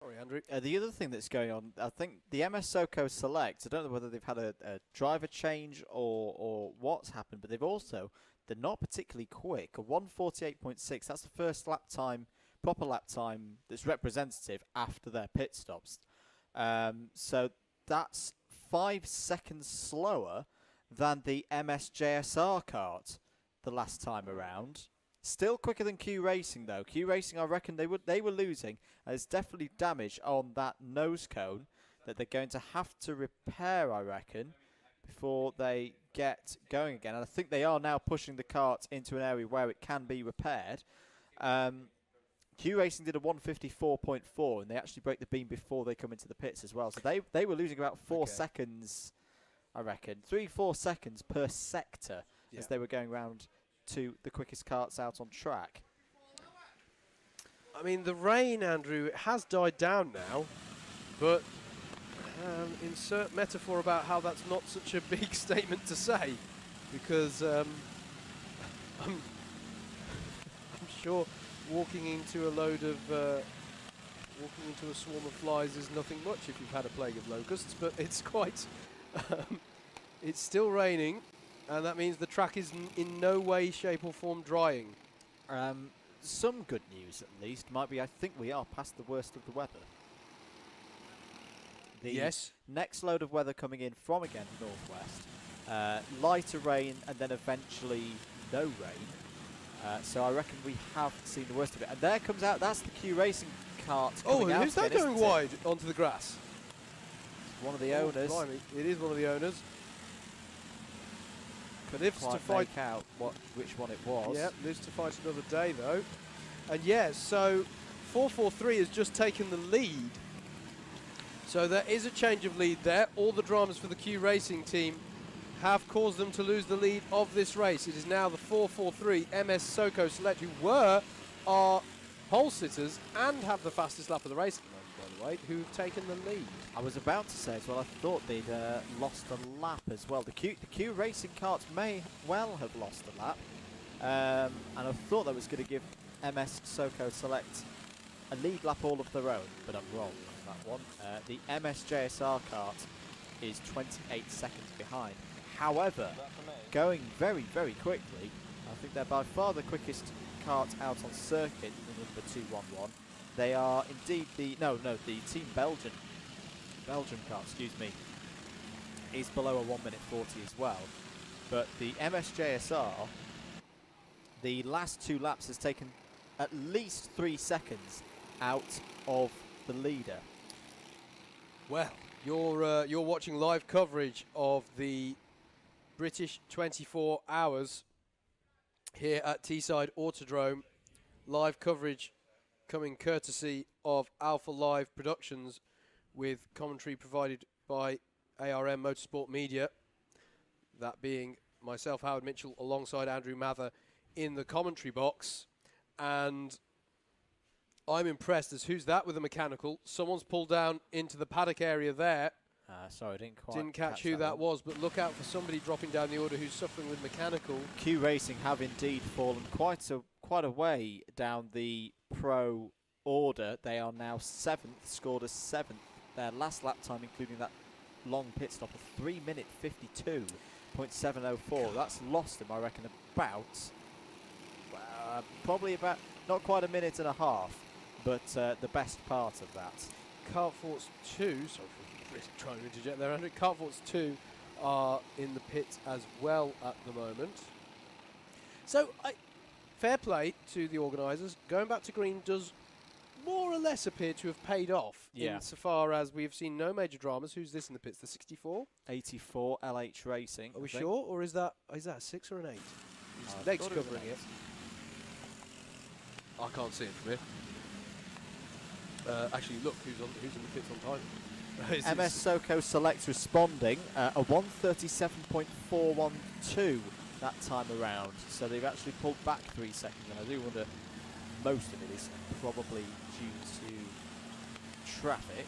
Sorry, Andrew. The other thing that's going on, I think the MS SoCo Select, I don't know whether they've had a driver change or what's happened, but they're not particularly quick. A 1:48.6, that's the first lap time, proper lap time that's representative after their pit stops. So that's 5 seconds slower than the MS JSR kart the last time around. Still quicker than Q Racing, though. Q Racing, I reckon they were losing. There's definitely damage on that nose cone that they're going to have to repair, I reckon, before they get going again. And I think they are now pushing the kart into an area where it can be repaired. Q Racing did a 1:54.4, and they actually break the beam before they come into the pits as well. So they were losing about 4 seconds, I reckon. 3-4 seconds per sector as they were going around to the quickest karts out on track. I mean, the rain, Andrew, it has died down now, but insert metaphor about how that's not such a big statement to say, because I'm sure walking into a swarm of flies is nothing much if you've had a plague of locusts, but it's quite it's still raining, and that means the track is in no way, shape or form drying. Some good news, at least, might be I think we are past the worst of the weather. The next load of weather coming in from, again, northwest. Lighter rain and then eventually no rain. So I reckon we have seen the worst of it. And there comes out, that's the Q Racing kart coming out. Who's that going wide onto the grass? One of the owners. Blimey. It is one of the owners. Lives to fight out which one it was. Yeah, lives to fight another day though. And yeah, so 443 has just taken the lead. So there is a change of lead there. All the dramas for the Q Racing team have caused them to lose the lead of this race. It is now the 443 MS SoCo Select, who were our pole sitters and have the fastest lap of the race at the moment, by the way, who've taken the lead. I was about to say as well, I thought they'd lost a lap as well. The Q Racing karts may well have lost a lap. And I thought that was going to give MS SoCo Select a lead lap all of their own, but I'm wrong on that one. The MS JSR kart is 28 seconds behind. However, going very, very quickly, I think they're by far the quickest kart out on circuit, the number 211. They are indeed the Team Belgian kart, excuse me, is below a 1:40 as well. But the MS JSR, the last 2 laps has taken at least 3 seconds out of the leader. Well, you're watching live coverage of the British 24 hours here at Teesside Autodrome. Live coverage coming courtesy of Alpha Live Productions, with commentary provided by ARM Motorsport Media. That being myself, Howard Mitchell, alongside Andrew Mather in the commentary box. And I'm impressed as who's that with a mechanical? Someone's pulled down into the paddock area there. Sorry, I didn't catch who that was, but look out for somebody dropping down the order who's suffering with mechanical. Q Racing have indeed fallen quite a way down the pro order. They are now 7th, scored as 7th. Their last lap time, including that long pit stop of 3:52.704. That's lost them, I reckon, about probably about not quite a minute and a half, but the best part of that. Kartforce 2, sorry for trying to interject there, Andrew. Kartforce 2 are in the pit as well at the moment. So, fair play to the organisers. Going back to green does more or less appear to have paid off, insofar as we have seen no major dramas. Who's this in the pits? The 64? 84 LH Racing. Are we sure, or is that a 6 or an 8? Legs covering it. I can't see it from here. Actually, look who's in the pits on time. MS SoCo Select responding, a 1:37.412 that time around. So they've actually pulled back 3 seconds, and I do wonder most of it is probably due to traffic.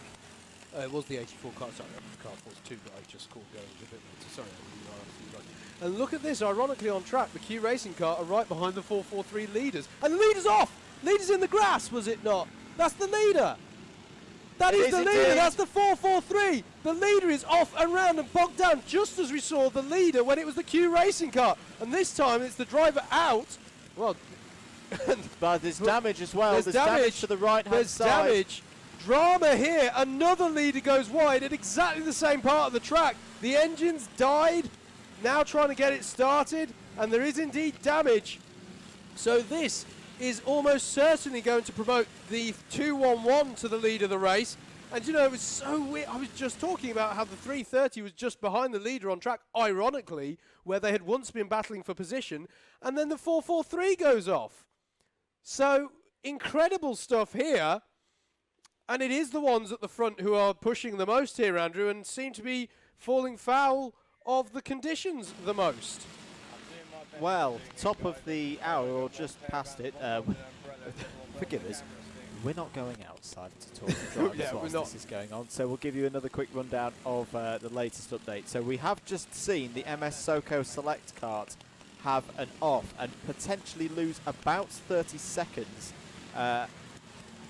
It was the 84 car, sorry, Kartforce 2 that I just called going a bit later. Sorry, you are absolutely right. And look at this, ironically on track, the Q Racing car are right behind the 443 leaders. And the leader's off! Leader's in the grass, was it not? That's the leader! That It is is the leader. indeed. That's the 443. The leader is off and round and bogged down, just as we saw the leader when it was the Q Racing car. And this time it's the driver out. Well, But there's damage as well. There's There's damage damage. to the right-hand there's side. damage. Drama here. Another leader goes wide at exactly the same part of the track. The engine's died. Now trying to get it started. And there is indeed damage. So this is almost certainly going to promote the 2-1-1 to the lead of the race. And you know, it was so weird. I was just talking about how the 330 was just behind the leader on track, ironically, where they had once been battling for position. And then the 443 goes off. So incredible stuff here. And it is the ones at the front who are pushing the most here, Andrew, and seem to be falling foul of the conditions the most. Well, top of the hour, or just past it. Forgive us. We're not going outside to talk to drivers Yeah, whilst we're not. this is going on, so we'll give you another quick rundown of the latest update. So we have just seen the MS Soco Select Kart have an off and potentially lose about 30 seconds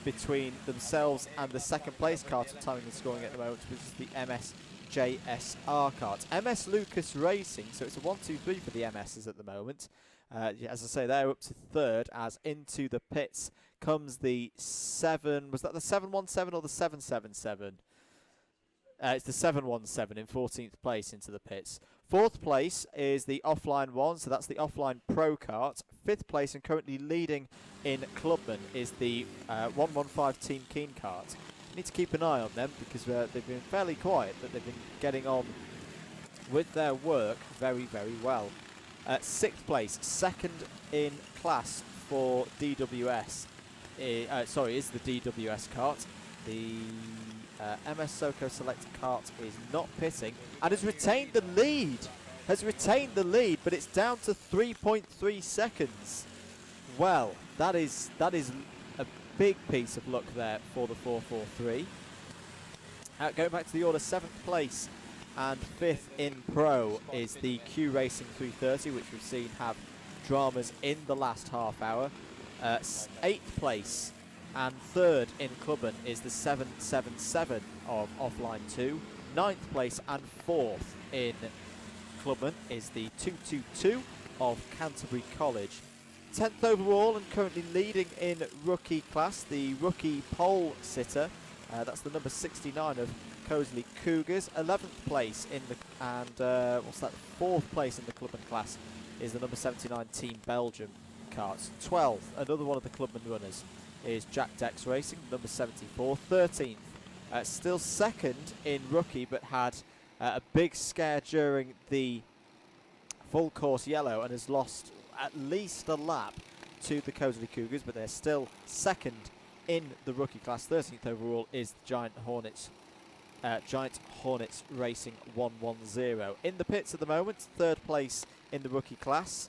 between themselves and the second place kart of timing and scoring at the moment, which is the MSJSR kart. MS Lucas Racing, so it's a 1-2-3 for the MSs at the moment. As I say, they're up to third, as into the pits comes the 7, was that the 717 or the 777? It's the 717 in 14th place into the pits. Fourth place is the Offline 1, so that's the Offline Pro Kart. Fifth place and currently leading in Clubman is the 115 Team Keen Kart. You need to keep an eye on them because they've been fairly quiet, but they've been getting on with their work very, very well. Sixth place, second in class for DWS. Is the DWS kart. The MS Soco Select Kart is not pitting and has retained the lead. But it's down to 3.3 seconds. Well, that is a big piece of luck there for the 443. Going back to the order, 7th place and 5th in Pro is the Q Racing 330, which we've seen have dramas in the last half hour. 8th place and 3rd in Clubman is the 777 of Offline 2. 9th place and 4th in Clubman is the 222 of Canterbury College. 10th overall and currently leading in rookie class, the rookie pole sitter. That's the number 69 of Cosley Cougars. 11th place in the 4th place in the Clubman class is the number 79 Team Belgium karts. 12th, another one of the Clubman runners, is Jack Dex Racing, number 74. 13th, still second in rookie, but had a big scare during the full course yellow and has lost at least a lap to the Cosley Cougars, but they're still second in the rookie class. 13th overall is Giant Hornets Racing 110. In the pits at the moment, 3rd place in the rookie class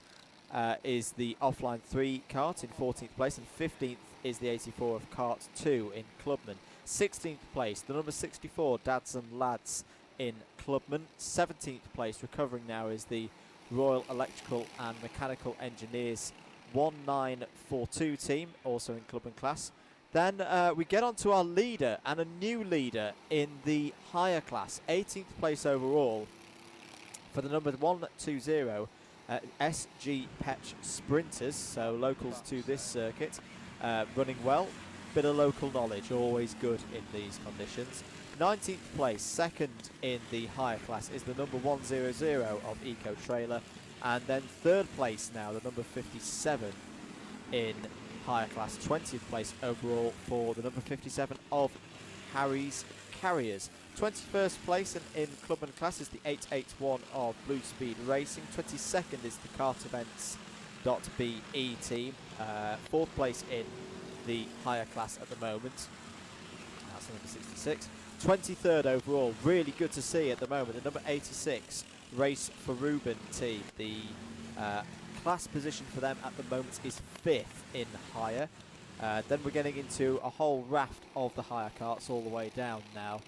is the Offline 3 kart in 14th place, and 15th is the 84 of Kart 2 in Clubman. 16th place, the number 64 Dads and Lads in Clubman. 17th place, recovering now, is the Royal Electrical and Mechanical Engineers 1942 team, also in Clubman class. Then we get on to our leader, and a new leader in the higher class. 18th place overall for the number 120 SG Petch Sprinters, so locals to this circuit, running well. Bit of local knowledge, always good in these conditions. 19th place, second in the higher class, is the number 100 of Eco Trailer, and then 3rd place now, the number 57 in higher class. 20th place overall for the number 57 of Harry's Carriers. 21st place in Clubman class is the 881 of Blue Speed Racing. 22nd is the KartEvents.be team. 4th place in the higher class at the moment. That's the number 66. 23rd overall, really good to see at the moment, the number 86 Race for Ruben team. The class position for them at the moment is 5th in higher. Then we're getting into a whole raft of the higher karts all the way down now.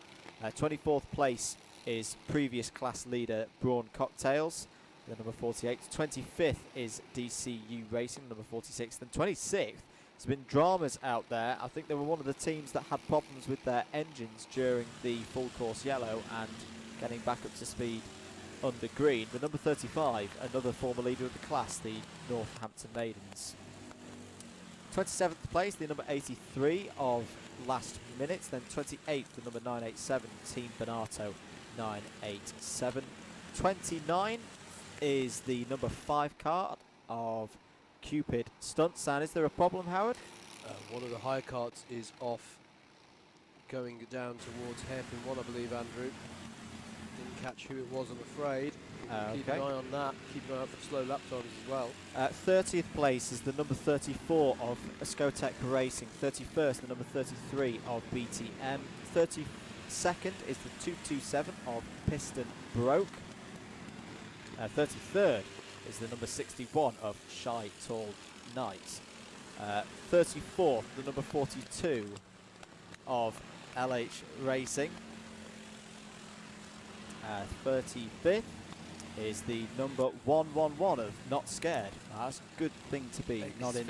24th place is previous class leader Brawn Cocktails, the number 48. 25th is DCU Racing, number 46. Then 26th There's been dramas out there. I think they were one of the teams that had problems with their engines during the full course yellow and getting back up to speed under green. The number 35, another former leader of the class, the Northampton Maidens. 27th place, the number 83 of Last Minute. Then 28th, the number 987, Team Bonato 987. 29 is the number 5 card of Cupid Stunts. And is there a problem, Howard? One of the high carts is off, going down towards hairpin 1, I believe, Andrew. Didn't catch who it was, I'm afraid. Keep an eye on that. Keep an eye out for slow lap times as well. 30th place is the number 34 of Escotec Racing. 31st, the number 33 of BTM. 32nd is the 227 of Piston Broke. 33rd is the number 61 of Shy Tall Knights. 34th, the number 42 of LH Racing. 35th is the number 111 of Not Scared. That's a good thing to be, not in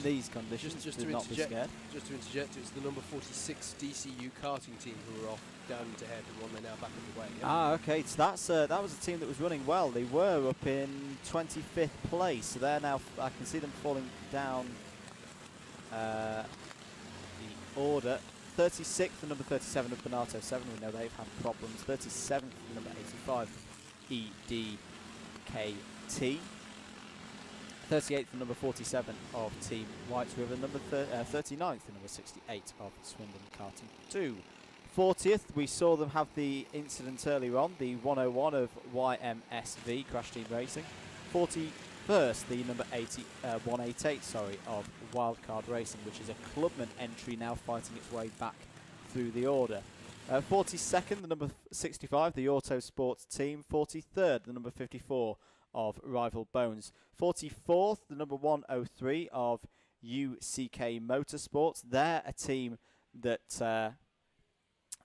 these conditions, Just to to not be interject, scared. Just to interject, it's the number 46 DCU karting team who were off down into hairpin 1. They're now back underway again. Ah, okay. So that was a team that was running well. They were up in 25th place. So they're now. I can see them falling down the order. 36th, the number 37 of Bonato 7. We know they've had problems. 37th, the number 85, EDKT. 38th, the number 47 of Team Whites River. Number 39th, the number 68 of Swindon Karting 2. 40th, we saw them have the incident earlier on, the 101 of YMSV, Crash Team Racing. 41st, the number 188, of Wildcard Racing, which is a clubman entry now fighting its way back through the order. 42nd, the number 65, the Auto Sports team. 43rd, the number 54 of Rival Bones. 44th, the number 103 of UCK Motorsports. They're a team that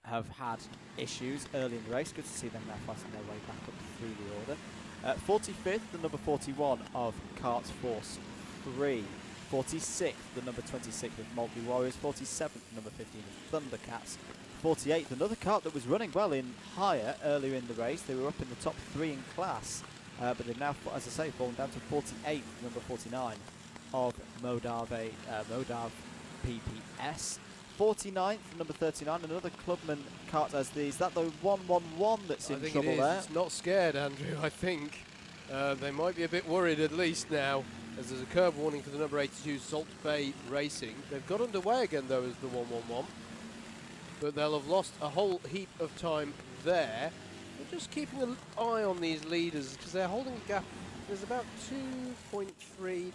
have had issues early in the race. Good to see them now fighting their way back up through the order. 45th, the number 41 of Karts Force 3. 46th, the number 26 of Multi Warriors. 47th, the number 15 of Thundercats. 48th, another kart that was running well in higher earlier in the race. They were up in the top 3 in class, but they've now, as I say, fallen down to 48th, number 49 of Modav PPS. 49th, number 39, another clubman kart as these. Is that the 111 that's in trouble there? It's Not Scared, Andrew, I think. They might be a bit worried at least now, as there's a curb warning for the number 82 Salt Bay Racing. They've got underway again, though, as the 111. But they'll have lost a whole heap of time there. We're just keeping an eye on these leaders, because they're holding a gap. There's about 2.3,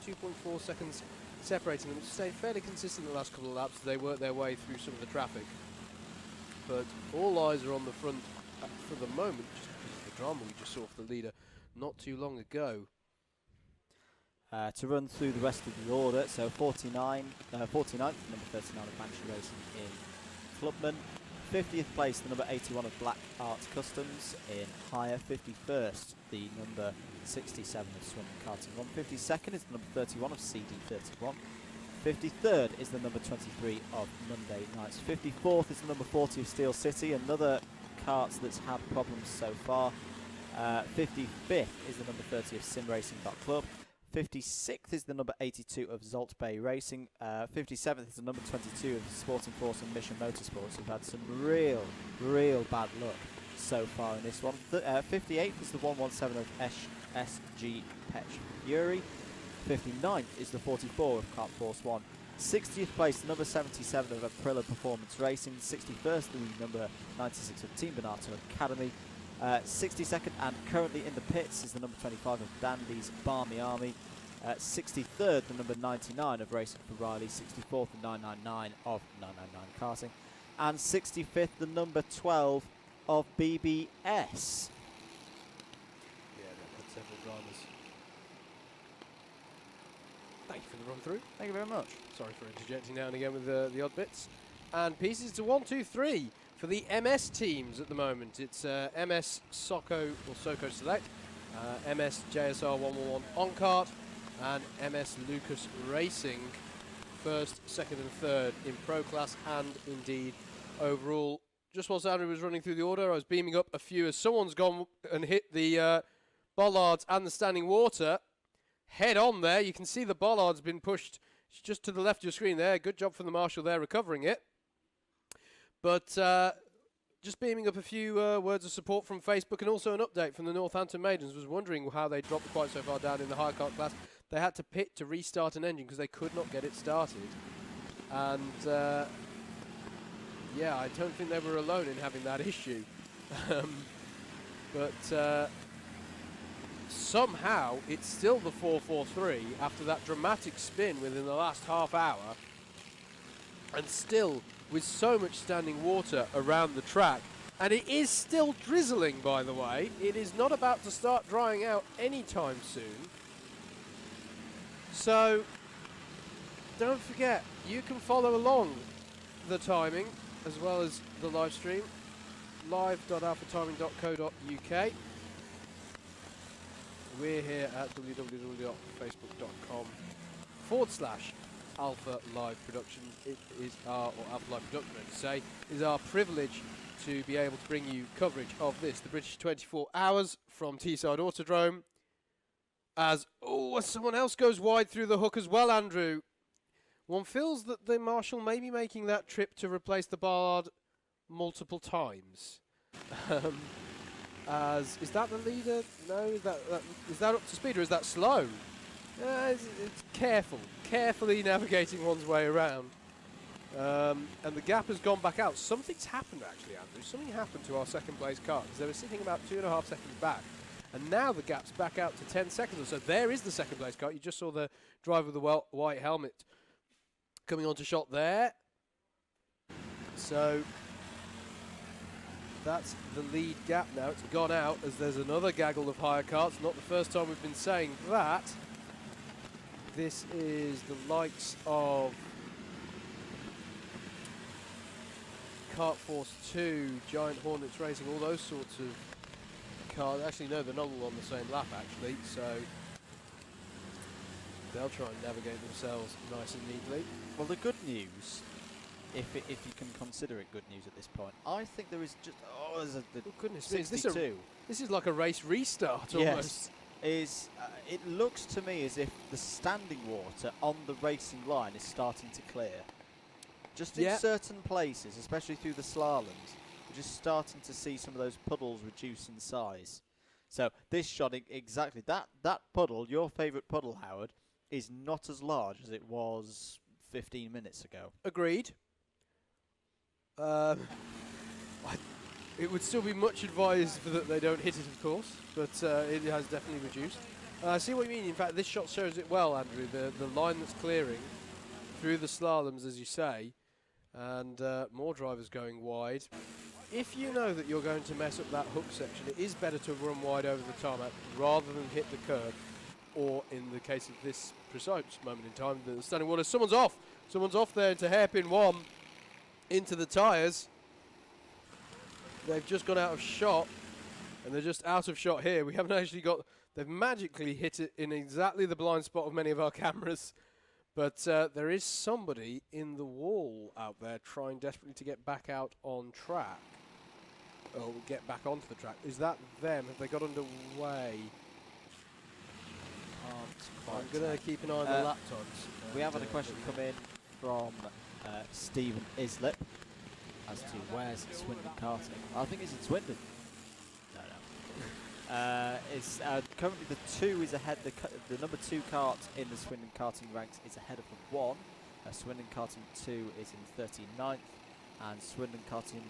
2.4 seconds separating them. It's stayed fairly consistent the last couple of laps. They work their way through some of the traffic. But all eyes are on the front for the moment, just because of the drama we just saw for the leader not too long ago. To run through the rest of the order, so 49th, number 39 of Banshee Racing in Clubman. 50th place, the number 81 of Black Arts Customs in higher. 51st, the number 67 of Swindon Karting 1. 52nd is the number 31 of CD31. 53rd is the number 23 of Monday Nights. 54th is the number 40 of Steel City, another kart that's had problems so far. 55th is the number 30 of Sim Racing Club. 56th is the number 82 of Zolt Bay Racing. 57th is the number 22 of Sporting Force and Mission Motorsports, who've had some real bad luck so far in this one. 58th is the 117 of SG Petch Fury. 59th is the 44 of Kart Force 1. 60th place, the number 77 of Aprilla Performance Racing. 61st, the number 96 of Team Bonato Academy. 62nd and currently in the pits is the number 25 of Dandy's Barmy Army. 63rd, the number 99 of Racing for Riley. 64th, the 999 of 999 Karting. And 65th, the number 12 of BBS. Yeah, they've had several dramas. Thank you for the run through. Thank you very much. Sorry for interjecting now and again with the odd bits. And pieces to 1, 2, 3 for the MS teams at the moment. It's MS Soco or Soco Select, MS JSR 111 on kart, and MS Lucas Racing first, second and third in Pro Class and indeed overall. Just whilst Andrew was running through the order, I was beaming up a few as someone's gone and hit the bollards and the standing water head on there. You can see the bollard's been pushed just to the left of your screen there. Good job from the marshal there recovering it. But just beaming up a few words of support from Facebook and also an update from the Northampton Maidens. Was wondering how they dropped quite so far down in the hire kart class. They had to pit to restart an engine because they could not get it started. And yeah, I don't think they were alone in having that issue. But somehow it's still the 443 after that dramatic spin within the last half hour, and still with so much standing water around the track. And it is still drizzling, by the way. It is not about to start drying out anytime soon. So don't forget, you can follow along the timing as well as the live stream, live.alphatiming.co.uk. We're here at www.facebook.com/Alpha Live Production. It is our, or Alpha Live Production, I should say, is our privilege to be able to bring you coverage of this, the British 24 Hours from Teesside Autodrome. As someone else goes wide through the hook as well, Andrew. One feels that the marshal may be making that trip to replace the bollard multiple times. Is that the leader? No, is that up to speed or is that slow? It's carefully navigating one's way around. And the gap has gone back out. Something's happened actually, Andrew. Something happened to our second place car because they were sitting about 2.5 seconds back. And now the gap's back out to 10 seconds or so. There is the second place car. You just saw the driver with the white helmet coming onto shot there. So that's the lead gap now. It's gone out as there's another gaggle of hire carts. Not the first time we've been saying that. This is the likes of Kart Force 2, Giant Hornets Racing, all those sorts of cars. Actually, no, they're not all on the same lap, actually, so they'll try and navigate themselves nice and neatly. Well, the good news, if you can consider it good news at this point, I think there is just there's a goodness, 62. This is like a race restart almost. Yes, it looks to me as if the standing water on the racing line is starting to clear. Just in certain places, especially through the slaloms, we're just starting to see some of those puddles reduce in size. So this shot, exactly, that puddle, your favourite puddle, Howard, is not as large as it was 15 minutes ago. Agreed. It would still be much advised that they don't hit it, of course, but it has definitely reduced. I see what you mean. In fact, this shot shows it well, Andrew. The line that's clearing through the slaloms, as you say, and more drivers going wide. If you know that you're going to mess up that hook section, it is better to run wide over the tarmac rather than hit the curb, or in the case of this precise moment in time, the standing water. Someone's off there into hairpin one, into the tyres. They've just gone out of shot, and they're just out of shot here. We haven't actually got... They've magically hit it in exactly the blind spot of many of our cameras. But there is somebody in the wall out there trying desperately to get back out on track. Or get back onto the track. Is that them? Have they got underway? I'm going to keep an eye on the lap times. We have had a question come in from Stephen Islip as to where's Swindon Karting. I think it's in Swindon. No. It's currently the 2 is ahead. The number 2 kart in the Swindon Karting ranks is ahead of the 1. Swindon Karting 2 is in 39th, and Swindon Karting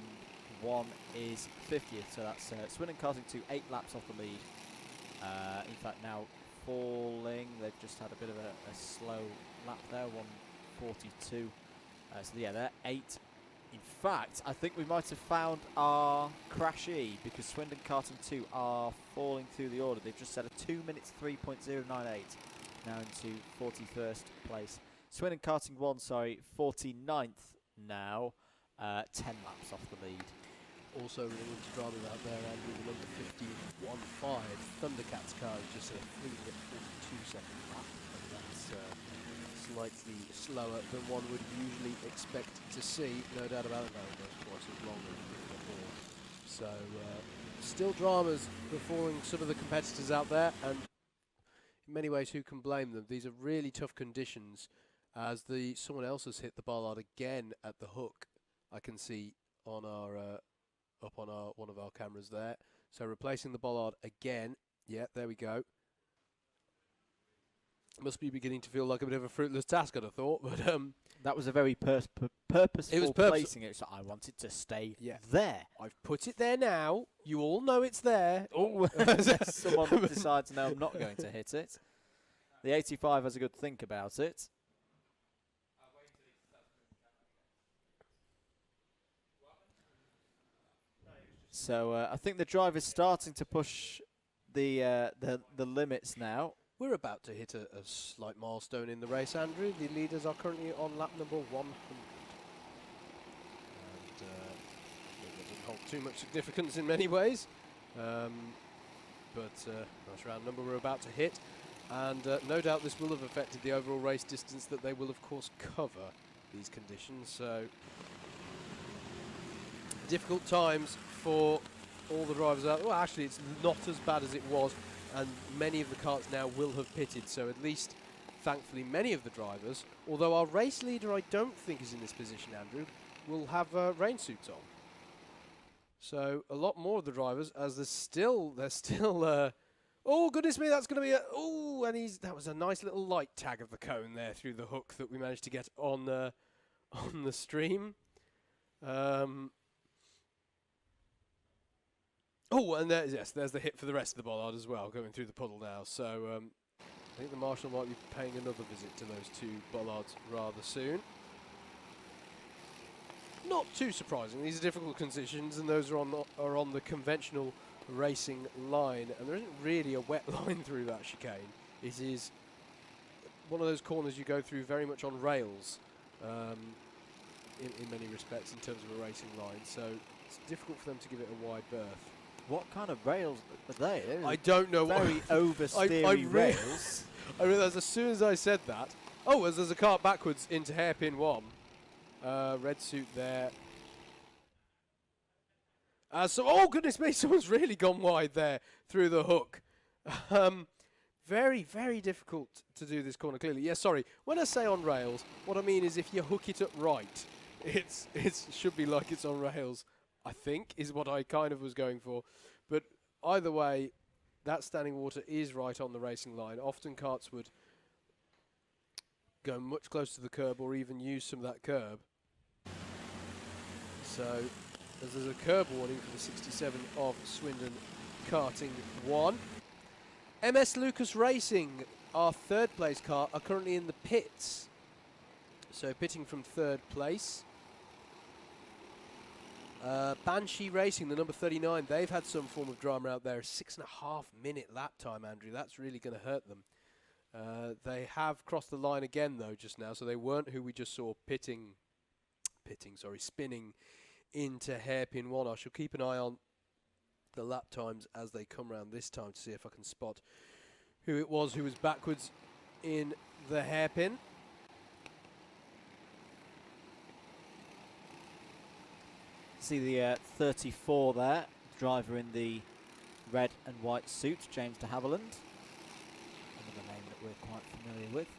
1 is 50th. So that's Swindon Karting 2 8 laps off the lead. In fact, now falling. They've just had a bit of a slow lap there, 1:42. So yeah, they're 8. In fact, I think we might have found our crashee because Swindon Karting 2 are falling through the order. They've just set a 2 minutes 3.098 now into 41st place. Swindon Karting 1, sorry, 49th now, 10 laps off the lead. Also running into drama out there, Andrew, the number 15.15 Thundercats car is just fleeing at 42 seconds lap. And that's slightly slower than one would usually expect to see. No doubt about it. No, it goes twice as long as before. So still dramas befalling some of the competitors out there, and in many ways, who can blame them? These are really tough conditions, as someone else has hit the bollard again at the hook. I can see on our up on our one of our cameras there. So replacing the bollard again. Yeah, there we go. Must be beginning to feel like a bit of a fruitless task, I'd have thought, but that was a very purposeful placing. It, so I wanted to stay there. I've put it there now. You all know it's there. Oh, someone decides, no, I'm not going to hit it. The 85 has a good think about it. So I think the driver's starting to push the limits now. We're about to hit a slight milestone in the race, Andrew. The leaders are currently on lap number 100. And it doesn't hold too much significance in many ways. But nice round number we're about to hit. And no doubt this will have affected the overall race distance that they will, of course, cover these conditions. So difficult times for all the drivers out. Well, actually, it's not as bad as it was. And many of the karts now will have pitted, so at least, thankfully, many of the drivers, although our race leader I don't think is in this position, Andrew, will have rain suits on. So a lot more of the drivers, as they're still, oh goodness me, that's going to be and that was a nice little light tag of the cone there through the hook that we managed to get on the stream. Oh, and there's the hit for the rest of the bollard as well, going through the puddle now. So I think the marshal might be paying another visit to those two bollards rather soon. Not too surprising. These are difficult conditions, and those are on the conventional racing line, and there isn't really a wet line through that chicane. It is one of those corners you go through very much on rails in many respects in terms of a racing line. So it's difficult for them to give it a wide berth. What kind of rails are they? I don't know. Very oversteery rails. I realised as soon as I said that, as there's a kart backwards into hairpin 1. Red suit there. Oh goodness me, someone's really gone wide there through the hook. Very, very difficult to do this corner clearly. Yeah, sorry. When I say on rails, what I mean is if you hook it up right, it should be like it's on rails. I think, is what I kind of was going for. But either way, that standing water is right on the racing line. Often karts would go much closer to the curb or even use some of that curb. So, as there's a curb warning for the 67 of Swindon Karting 1. MS Lucas Racing, our third place car, are currently in the pits. So, pitting from third place. Banshee Racing, the number 39, they've had some form of drama out there. A 6.5 minute lap time, Andrew. That's really going to hurt them. They have crossed the line again, though, just now. So they weren't who we just saw spinning into hairpin 1. I shall keep an eye on the lap times as they come round this time to see if I can spot who it was who was backwards in the hairpin. See the 34 there, driver in the red and white suit, James de Havilland. Another name that we're quite familiar with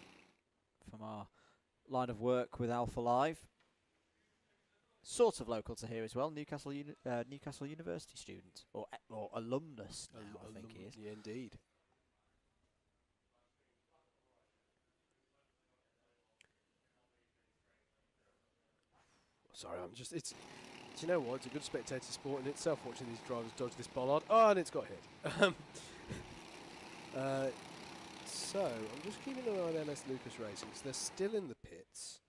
from our line of work with Alpha Live. Sort of local to here as well, Newcastle University student, or alumnus now, I think he is. Yeah, indeed. Sorry, do you know what? It's a good spectator sport in itself, watching these drivers dodge this bollard. Oh, and it's got hit. So, I'm just keeping an eye on MS Lucas Racing, so they're still in the pits.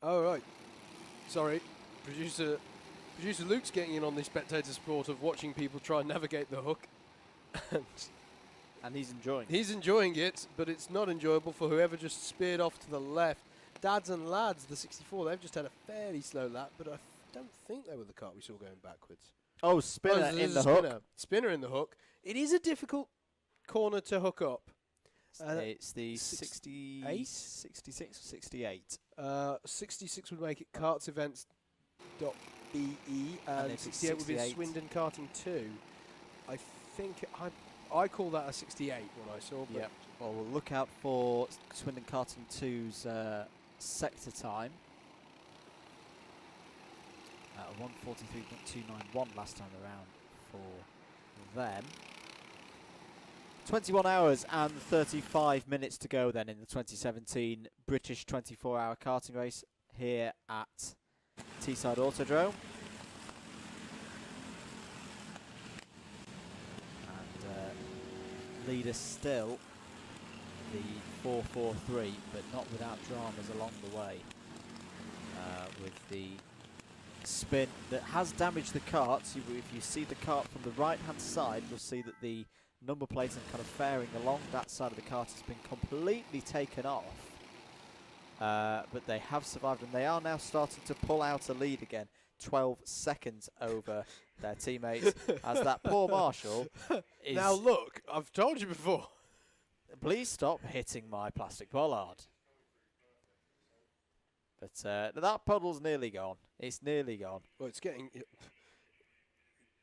Oh, right. Sorry. Producer Luke's getting in on the spectator sport of watching people try and navigate the hook. And he's enjoying it. He's enjoying it, but it's not enjoyable for whoever just speared off to the left. Dads and Lads, the 64, they've just had a fairly slow lap, but I don't think they were the kart we saw going backwards. Oh, spinner there's in a the hook. Spinner in the hook. It is a difficult corner to hook up. It's the 66 or 68. 66 would make it kartsevents.be, and if it's 68 would be 68. Swindon Karting 2. I think I call that a 68 when I saw. But Yep. Well, we'll look out for Swindon Karting 2's sector time. 1:43.291 last time around for them. 21 hours and 35 minutes to go then in the 2017 British 24-hour karting race here at Teesside Autodrome. And leader still the 443, but not without dramas along the way. With the spin that has damaged the kart. So if you see the kart from the right-hand side, you'll see that the number plate and kind of fairing along that side of the kart has been completely taken off. But they have survived, and they are now starting to pull out a lead again. 12 seconds over their teammates as that poor Marshall is... Now look, I've told you before. Please stop hitting my plastic bollard. But that puddle's nearly gone. It's nearly gone. Well, it's getting...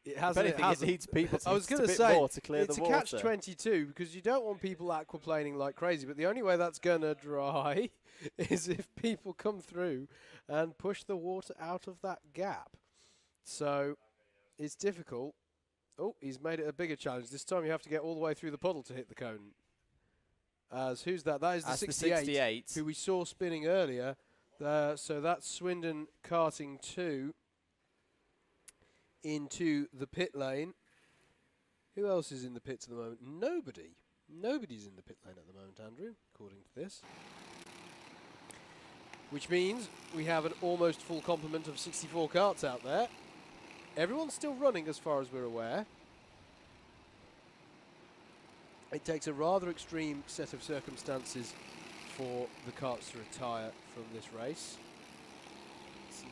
It has. If anything, it needs people to, I was going to bit say, more to clear the water. it's a catch-22 because you don't want people aquaplaning like crazy, but the only way that's going to dry is if people come through and push the water out of that gap. So it's difficult. Oh, he's made it a bigger challenge. This time you have to get all the way through the puddle to hit the cone. As who's that? That is the 68, who we saw spinning earlier. So that's Swindon Karting 2 into the pit lane. Who else is in the pits at the moment? Nobody. Nobody's in the pit lane at the moment, Andrew, according to this. Which means we have an almost full complement of 64 karts out there. Everyone's still running as far as we're aware. It takes a rather extreme set of circumstances for the karts to retire from this race. It's,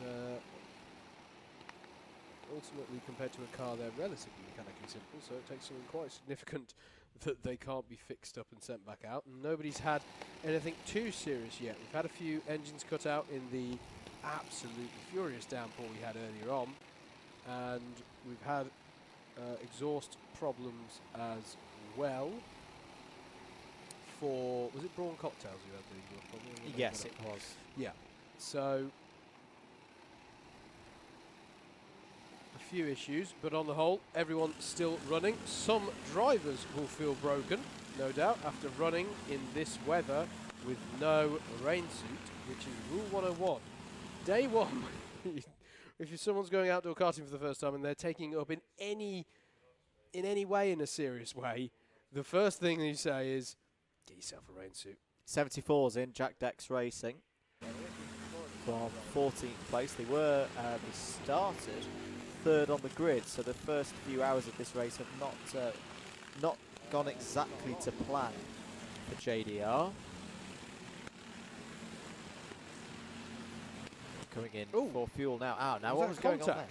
ultimately, compared to a car, they're relatively mechanically simple, so it takes something quite significant that they can't be fixed up and sent back out. And nobody's had anything too serious yet. We've had a few engines cut out in the absolutely furious downpour we had earlier on, and we've had exhaust problems as well. For, was it Brawn Cocktails you had the exhaust problem? Yes, it was. Yeah. So a few issues, but on the whole, everyone's still running. Some drivers will feel broken, no doubt, after running in this weather with no rain suit, which is Rule 101. Day one, if someone's going outdoor karting for the first time and they're taking it up in any way, in a serious way, the first thing you say is, get yourself a rain suit. 74's in, Jack Dex Racing. From 14th place. They were, they started third on the grid, so the first few hours of this race have not gone exactly to plan for JDR. Coming in for fuel now. Now what was going on there?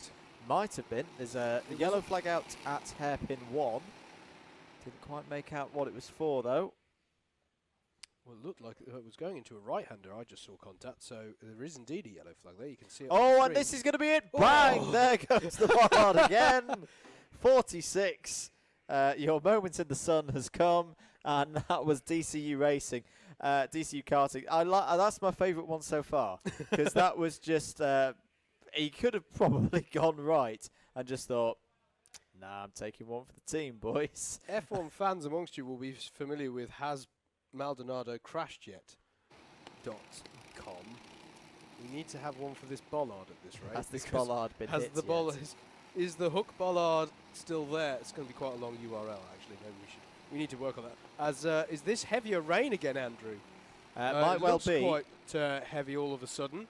Might have been. There's a yellow flag out at hairpin 1. Didn't quite make out what it was for though. Well, it looked like it was going into a right-hander. I just saw contact, so there is indeed a yellow flag there. You can see it. Oh, and this is going to be it. Oh. Bang! There goes the bollard again. 46. Your moment in the sun has come, and that was DCU Racing, DCU Karting. That's my favourite one so far, because that was just he could have probably gone right and just thought, nah, I'm taking one for the team, boys. F1 fans amongst you will be familiar with Has Maldonado CrashJet.com. We need to have one for this bollard at this rate. Has this bollard been hit yet? Is the hook bollard still there? It's going to be quite a long URL actually. Maybe we need to work on that. As is this heavier rain again, Andrew? Might it well looks be. Quite heavy all of a sudden.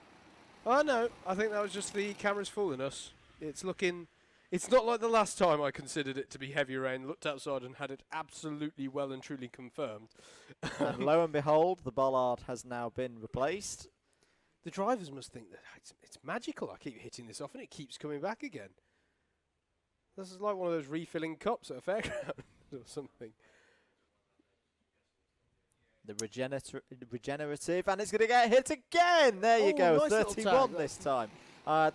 Oh no, I think that was just the cameras fooling us. It's looking. It's not like the last time I considered it to be heavy rain, looked outside and had it absolutely well and truly confirmed. And lo and behold, the bollard has now been replaced. The drivers must think that it's magical. I keep hitting this off and it keeps coming back again. This is like one of those refilling cups at a fairground or something. The regenerative, and it's going to get hit again. There you go, nice little 31 tag. this time.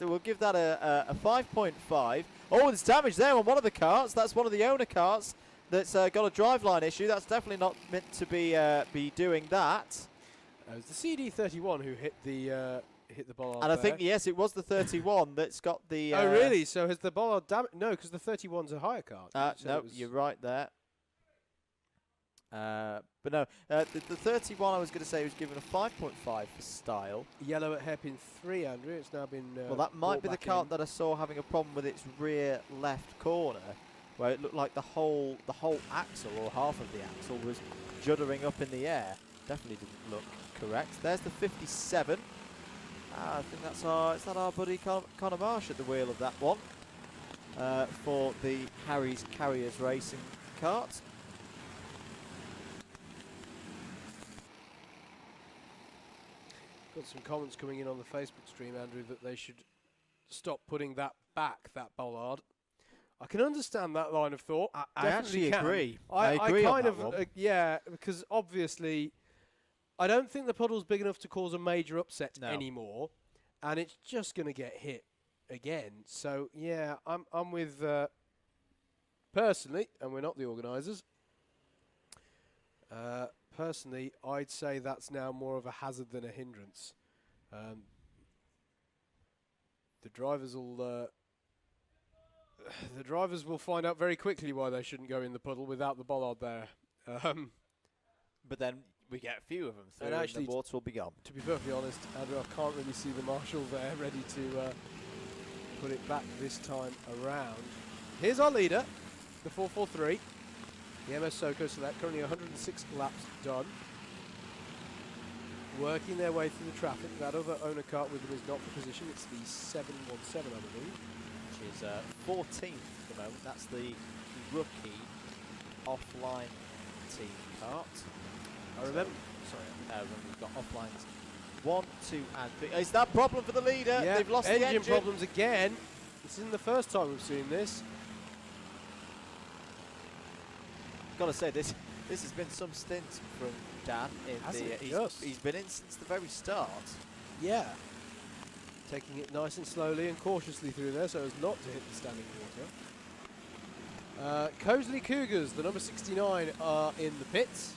We'll give that a 5.5. Oh, there's damage there on one of the carts. That's one of the owner carts that's got a driveline issue. That's definitely not meant to be doing that. It was the CD31 who hit the bollard. And I think, yes, it was the 31 that's got the... oh, really? So has the bollard damaged? No, because the 31's a higher cart. No, you're right there. But no, the 31 I was going to say was given a 5.5 for style. Yellow at hairpin 3, Andrew. It's now been. Well, that might be the cart that I saw having a problem with its rear left corner, where it looked like the whole axle or half of the axle was juddering up in the air. Definitely didn't look correct. There's the 57. I think that's our buddy Connor Marsh at the wheel of that one for the Harry's Carriers Racing kart. Got some comments coming in on the Facebook stream, Andrew, that they should stop putting that back, that bollard. I can understand that line of thought. I actually agree. I agree kind on that one. Yeah, because obviously I don't think the puddle's big enough to cause a major upset No. anymore, and it's just going to get hit again. So yeah, I'm with personally, and we're not the organisers. Personally, I'd say that's now more of a hazard than a hindrance. The drivers will find out very quickly why they shouldn't go in the puddle without the bollard there. But then we get a few of them through, And and actually the water will be gone. To be perfectly honest, Andrew, I can't really see the marshal there ready to put it back this time around. Here's our leader, the 443. The MS Soko Select, currently 106 laps done. Working their way through the traffic. That other owner kart with them is not for position. It's the 717, I believe. Which is 14th at the moment. That's the rookie offline team kart. I remember. When we've got offlines 1, 2, and 3. Is that a problem for the leader? Yeah, They've lost the engine. problems again. This isn't the first time we've seen this. Got to say, this has been some stint from Dan. He's been in since the very start. Yeah. Taking it nice and slowly and cautiously through there so as not to hit the standing water. Cosley Cougars, the number 69, are in the pits.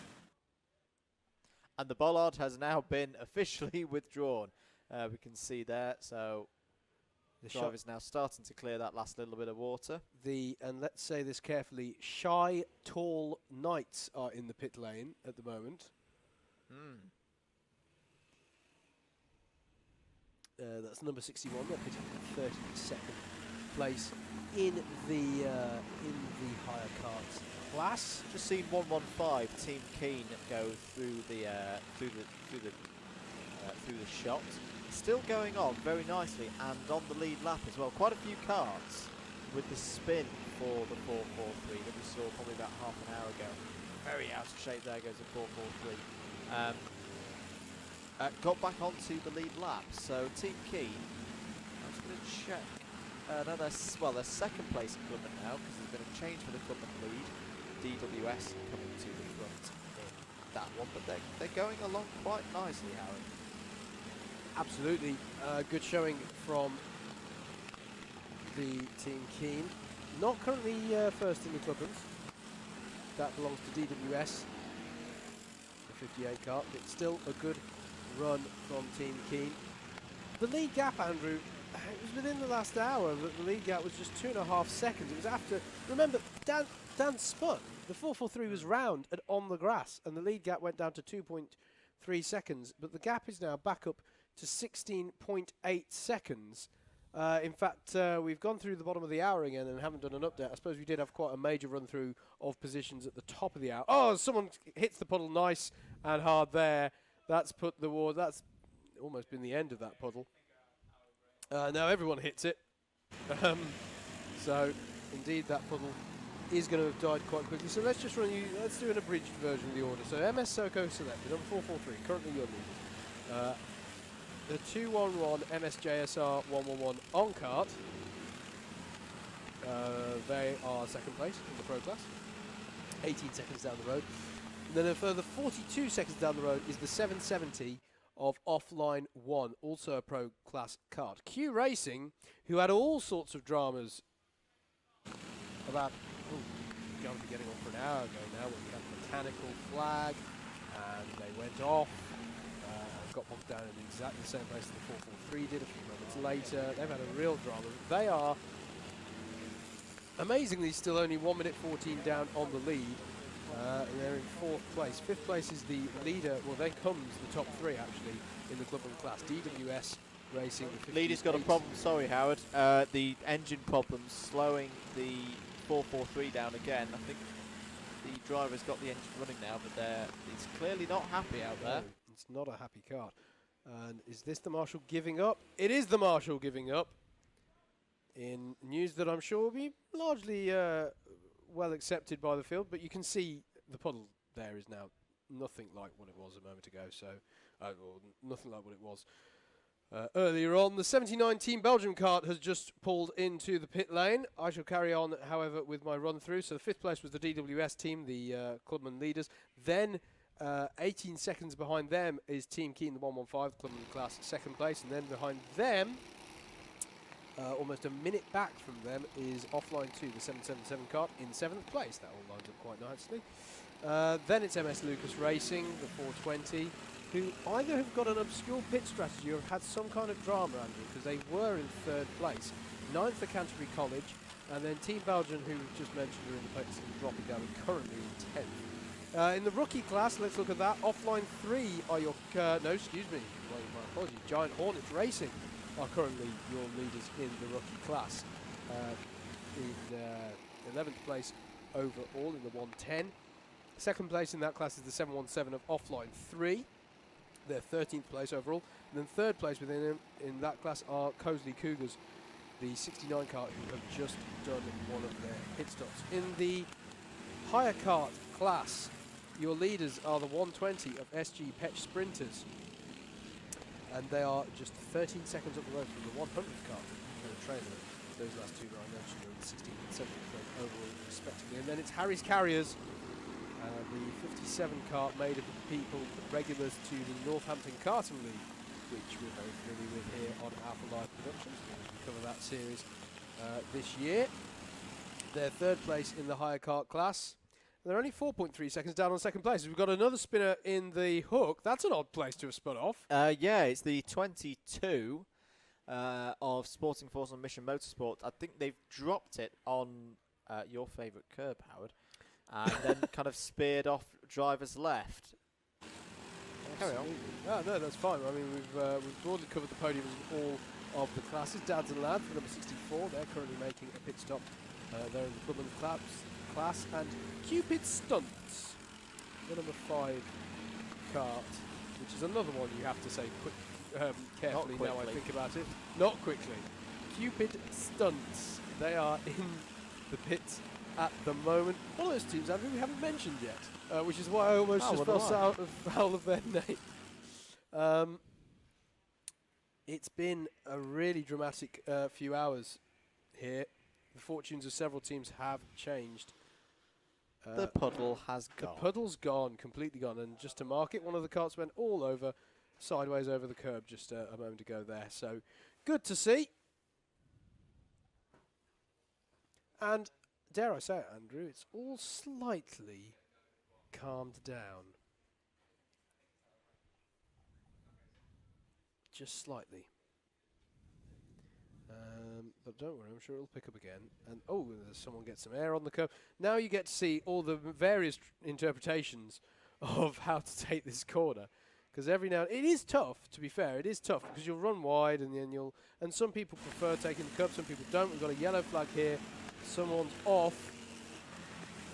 And the bollard has now been officially withdrawn. We can see there, so the driver's now starting to clear that last little bit of water. And let's say this carefully, Shy Tall Knights are in the pit lane at the moment. That's number 61. They're pitting in 32nd place in the higher carts class. Just seen 115 Team Keen go through the shot. Still going on very nicely and on the lead lap as well. Quite a few carts with the spin for the 443 that we saw probably about half an hour ago. Very out of shape there goes the 443. Got back onto the lead lap. So Team Keen, I'm just going to check. No, they're second place equipment now because there's been a change for the equipment lead. DWS coming to the front in that one, but they're going along quite nicely, Harry. Absolutely. Good showing from the Team Keen. Not currently first in the Clublands. That belongs to DWS, the 58 kart. It's still a good run from Team Keen. The lead gap, Andrew, it was within the last hour that the lead gap was just 2.5 seconds. It was after, remember, Dan spun. The 443 was round and on the grass, and the lead gap went down to 2.3 seconds. But the gap is now back up to 16.8 seconds. In fact, we've gone through the bottom of the hour again and haven't done an update. I suppose we did have quite a major run through of positions at the top of the hour. Oh, someone hits the puddle nice and hard there. That's put the war. That's almost been the end of that puddle. Now everyone hits it. So indeed that puddle is going to have died quite quickly. So let's just let's do an abridged version of the order. So MS Soko selected, number 443, currently your lead. The 211 MSJSR 111 on kart. They are second place in the Pro Class, 18 seconds down the road. And then a further 42 seconds down the road is the 770 of Offline 1, also a Pro Class kart. Q Racing, who had all sorts of dramas about, going to be getting on for an hour ago now, when we had a mechanical flag, and they went off, got bumped down in exactly the same place that the 443 did a few moments later. They've had a real drama. They are amazingly still only 1 minute 14 down on the lead. They're in 4th place. 5th place is the leader. Well, then comes the top 3 actually in the club and class. DWS Racing. The Leader's got a problem. Sorry, Howard. The engine problem slowing the 443 down again. I think the driver's got the engine running now, but he's clearly not happy out there. No, it's not a happy kart. And is this the Marshal giving up? It is the Marshal giving up. In news that I'm sure will be largely well accepted by the field, but you can see the puddle there is now nothing like what it was a moment ago. So, or nothing like what it was earlier on. The 79 Team Belgium kart has just pulled into the pit lane. I shall carry on, however, with my run through. So the 5th place was the DWS team, the clubman leaders. Then 18 seconds behind them is Team Keen, the 115 clubman class, 2nd place, and then behind them, almost a minute back from them, is Offline 2, the 777 kart, in 7th place. That all lines up quite nicely. Then it's MS Lucas Racing, the 420, who either have got an obscure pit strategy or have had some kind of drama, Andrew, because they were in 3rd place. 9th for Canterbury College, and then Team Belgium, who we've just mentioned, are in the pits and dropping down, and currently in 10th. In the rookie class, let's look at that. Offline 3 are your, no, excuse me, well, my apologies, Giant Hornets Racing are currently your leaders in the rookie class. In 11th place overall in the 110. 2nd place in that class is the 717 of Offline 3. They're 13th place overall. And then 3rd place within them in that class are Cosley Cougars, the 69 kart, who have just done one of their pit stops. In the higher kart class, your leaders are the 120 of SG Petch Sprinters, and they are just 13 seconds up the road from the 100th kart trailer. Those last two that I mentioned are in the 16th and 17th place overall, respectively. And then it's Harry's Carriers, the 57 kart made up of people regulars to the Northampton Karting League, which we're very familiar with here on Alpha Live Productions. We cover that series this year. They're 3rd place in the higher kart class. They're only 4.3 seconds down on 2nd place. We've got another spinner in the hook. That's an odd place to have spun off. Yeah, it's the 22 of Sporting Force on Mission Motorsport. I think they've dropped it on your favourite curb, Howard, and then kind of speared off drivers left. Carry on. Oh, no, that's fine. I mean, we've broadly covered the podiums in all of the classes. Dads and Lads, for number 64, they're currently making a pit stop. They're in the clubman's class, and Cupid Stunts, the number 5 kart, which is another one you have to say carefully now I think about it. Not quickly. Cupid Stunts, they are in the pits at the moment. One of those teams, Andrew, we haven't mentioned yet, which is why I almost just fell foul of their name. It's been a really dramatic few hours here. The fortunes of several teams have changed. The puddle has gone. The puddle's gone, completely gone. And just to mark it, one of the carts went all over, sideways over the curb just a moment ago there. So good to see. And dare I say it, Andrew, it's all slightly calmed down. Just slightly. But don't worry, I'm sure it'll pick up again. And oh, there's someone gets some air on the curb. Now you get to see all the various interpretations of how to take this corner. Because every now and it is tough, to be fair, it is tough because you'll run wide and then and some people prefer taking the curb, some people don't. We've got a yellow flag here. Someone's off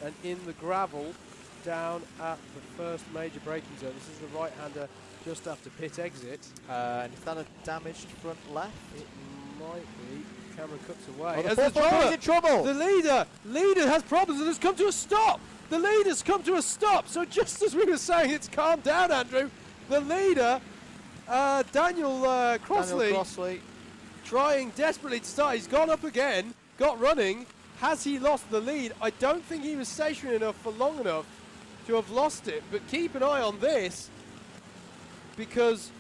and in the gravel down at the first major braking zone. This is the right-hander just after pit exit. And is that a damaged front left? It might be. Camera cuts away. Oh, the driver's in trouble. The leader has problems and has come to a stop. The leader's come to a stop. So just as we were saying, it's calmed down, Andrew. The leader, Daniel Crossley, Crossley, trying desperately to start. He's gone up again, got running, has he lost the lead? I don't think he was stationary enough for long enough to have lost it, but keep an eye on this because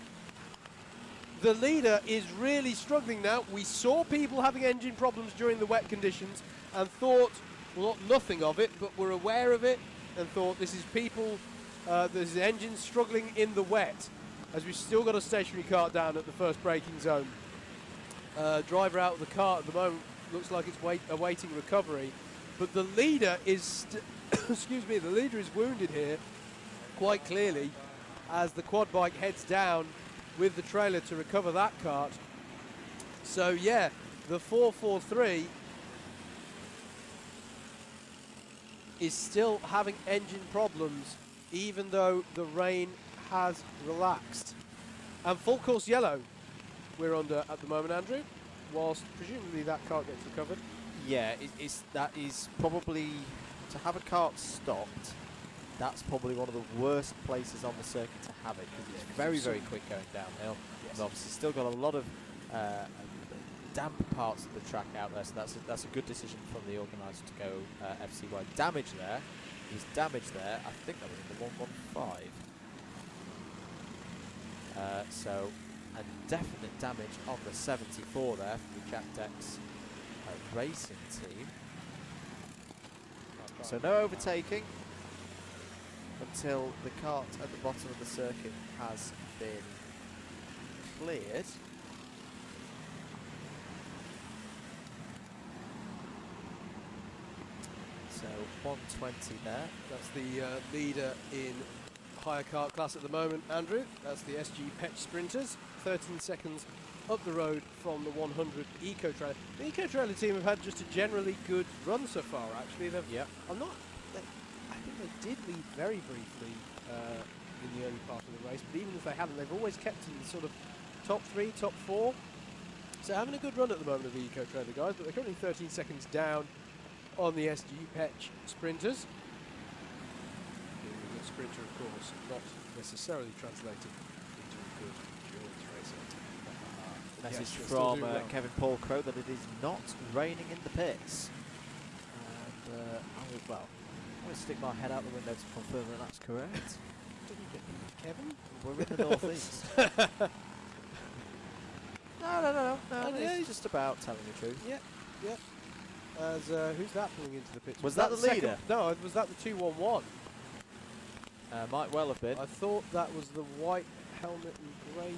the leader is really struggling now. We saw people having engine problems during the wet conditions and thought, well, not nothing of it, but were aware of it and thought this is people, this is engines struggling in the wet, as we've still got a stationary kart down at the first braking zone. Driver out of the kart at the moment, looks like it's awaiting recovery, but the leader is, excuse me, the leader is wounded here quite clearly as the quad bike heads down with the trailer to recover that kart. So yeah, the 443 is still having engine problems even though the rain has relaxed. And full course yellow we're under at the moment, Andrew, whilst presumably that kart gets recovered. Yeah, that is probably, to have a kart stopped, that's probably one of the worst places on the circuit to have it, because it's very, very quick going downhill. Yes. And obviously still got a lot of damp parts of the track out there, so that's a good decision from the organiser to go FCY. Damage there. His damage there, I think that was in the 115. So, and definite damage on the 74 there from the Jack Dex racing team. So no overtaking until the kart at the bottom of the circuit has been cleared. So 120 there. That's the leader in higher kart class at the moment, Andrew. That's the SG Petch Sprinters, 13 seconds up the road from the 100 Eco Trailer. The Eco Trailer team have had just a generally good run so far, actually. Yep. I think they did lead very briefly in the early part of the race, but even if they haven't, they've always kept in the sort of top 3, top 4. So having a good run at the moment of the Eco Trailer guys, but they're currently 13 seconds down on the SG Petch Sprinters. Being a sprinter, of course, not necessarily translated into a good endurance racer. Message Yes, still from doing well. Kevin Paul Crow that it is not raining in the pits. And I'm going to stick my head out the window to confirm that that's correct. Kevin? We're in the northeast. No. It's just about telling the truth. Yeah. As who's that pulling into the pits? Was that the second- leader? No, was that the 211? Might well have been. I thought that was the white helmet and grey.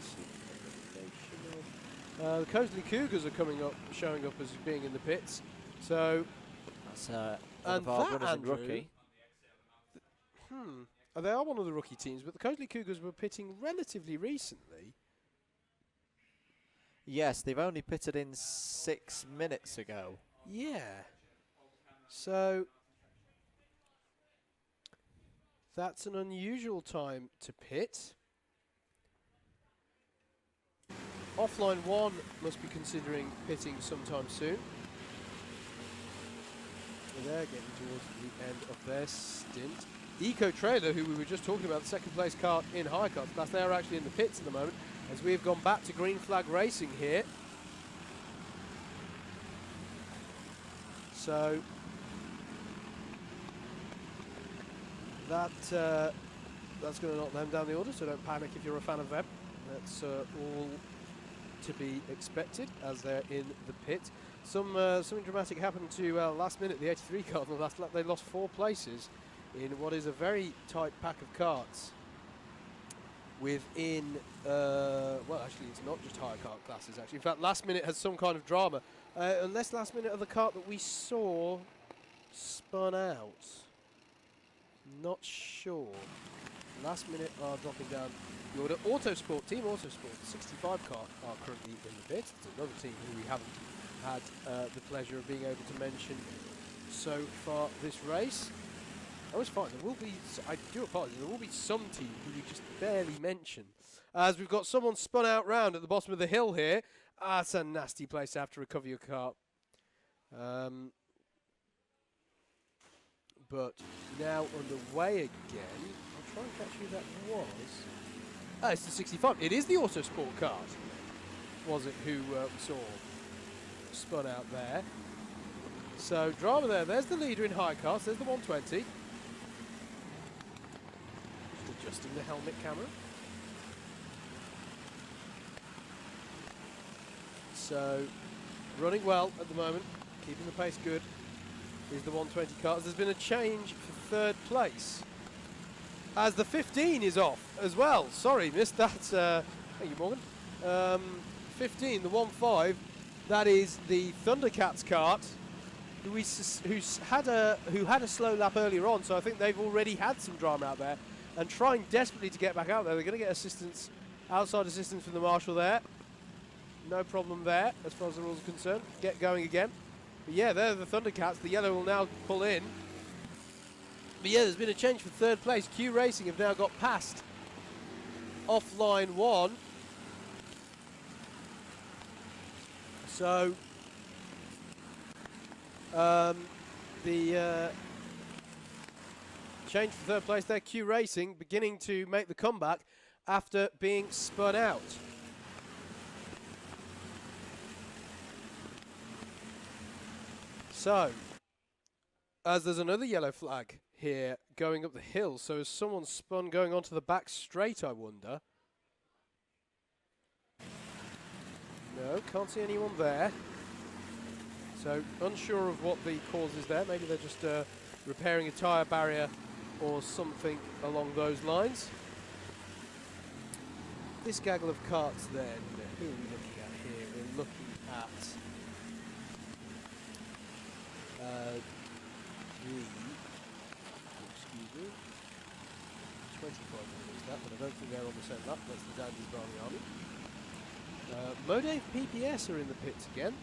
The Cosley Cougars are showing up as being in the pits. So, That's one and of our that, runners in Andrew, rookie. They are one of the rookie teams, but the Cosley Cougars were pitting relatively recently. Yes, they've only pitted in 6 minutes ago. Yeah. So that's an unusual time to pit. Offline 1 must be considering pitting sometime soon. They're getting towards the end of their stint. Eco Trailer, who we were just talking about, the second place kart in high kart class, they are actually in the pits at the moment, as we have gone back to green flag racing here. So that's going to knock them down the order, so don't panic if you're a fan of them. That's all to be expected as they're in the pit. Something dramatic happened to last minute, the 83 car on the last lap. They lost 4 places in what is a very tight pack of karts within, well, actually it's not just higher kart classes actually. In fact, last minute has some kind of drama. Unless last minute of the kart that we saw spun out. Not sure. Last minute are dropping down the order. Autosport, Team Autosport, the 65 car are currently in the pit. It's another team who we haven't had the pleasure of being able to mention so far this race. Oh, it's fine. There will be, I do apologise, there will be some team who we just barely mention. As we've got someone spun out round at the bottom of the hill here. That's a nasty place to have to recover your car. But now underway again. I'll try and catch who that was. Ah, it's the 65. It is the Autosport kart, was it, who we saw spun out there. So drama there. There's the leader in high cars. There's the 120. Just adjusting the helmet camera. So running well at the moment, keeping the pace good, is the 120 cars. There's been a change for third place, as the 15 is off as well. Sorry, missed that. Thank you, Morgan. 15, the 1.5, that is the Thundercats kart, who had a slow lap earlier on, so I think they've already had some drama out there and trying desperately to get back out there. They're going to get assistance, outside assistance from the marshal there. No problem there, as far as the rules are concerned. Get going again. But yeah, they're the Thundercats. The yellow will now pull in. But yeah, there's been a change for third place. Q Racing have now got past offline 1. So the change for third place there. Q Racing beginning to make the comeback after being spun out. So, as there's another yellow flag here going up the hill, so is someone spun going onto the back straight, I wonder? No, can't see anyone there. So, unsure of what the cause is there. Maybe they're just repairing a tyre barrier or something along those lines. This gaggle of carts then, who are we looking at here? We're looking at excuse me, 25 minutes that, but I don't think they're on the same lap. That's the Dandy's Barley Army. Modave PPS are in the pits again.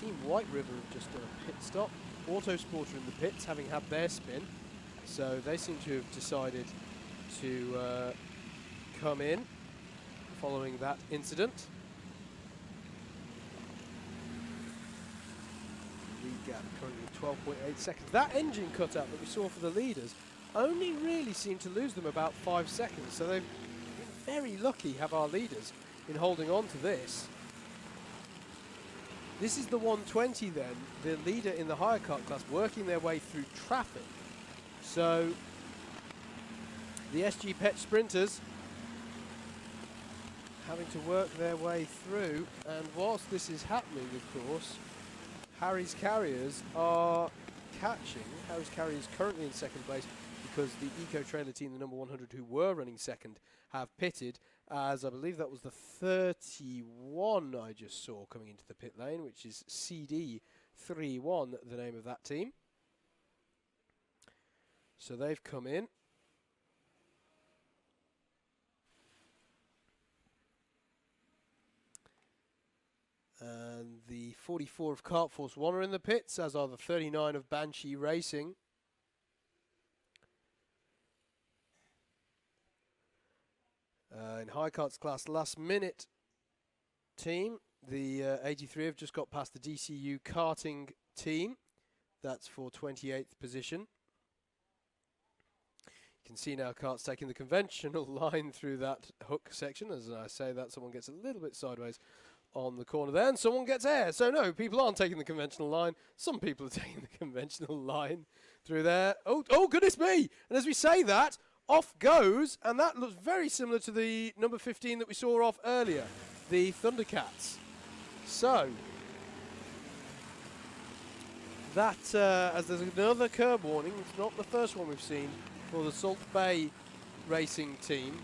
Team White River have just done a pit stop. Autosport are in the pits, having had their spin, so they seem to have decided to come in following that incident. Lead gap currently 12.8 seconds. That engine cutout that we saw for the leaders only really seemed to lose them about 5 seconds, so they've been very lucky, have our leaders, in holding on to this. This is the 120 then, the leader in the higher kart class, working their way through traffic. So the SG Pet Sprinters having to work their way through, and whilst this is happening, of course, Harry's Carriers are catching. Harry's Carriers currently in second place because the Eco Trailer team, the number 100, who were running second, have pitted, as I believe that was the 31 I just saw coming into the pit lane, which is CD31, the name of that team. So they've come in. And the 44 of Kart Force 1 are in the pits, as are the 39 of Banshee Racing. In High Karts class, last minute team, the 83 have just got past the DCU Karting team. That's for 28th position. You can see now Kart's taking the conventional line through that hook section. As I say that, someone gets a little bit sideways on the corner there, and someone gets air. So no, people aren't taking the conventional line. Some people are taking the conventional line through there. Oh goodness me! And as we say that, off goes, and that looks very similar to the number 15 that we saw off earlier, the Thundercats. So that, as there's another curb warning, it's not the first one we've seen for the Salt Bay Racing team.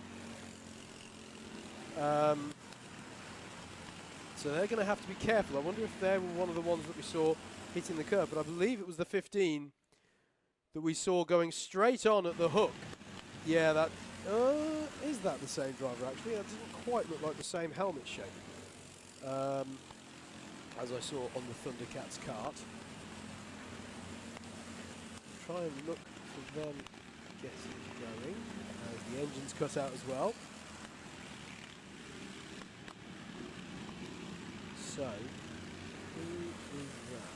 So they're going to have to be careful. I wonder if they were one of the ones that we saw hitting the curb, but I believe it was the 15 that we saw going straight on at the hook. Yeah, that is that the same driver actually? That doesn't quite look like the same helmet shape as I saw on the Thundercats kart. Try and look for them getting going as the engine's cut out as well. So, who is that?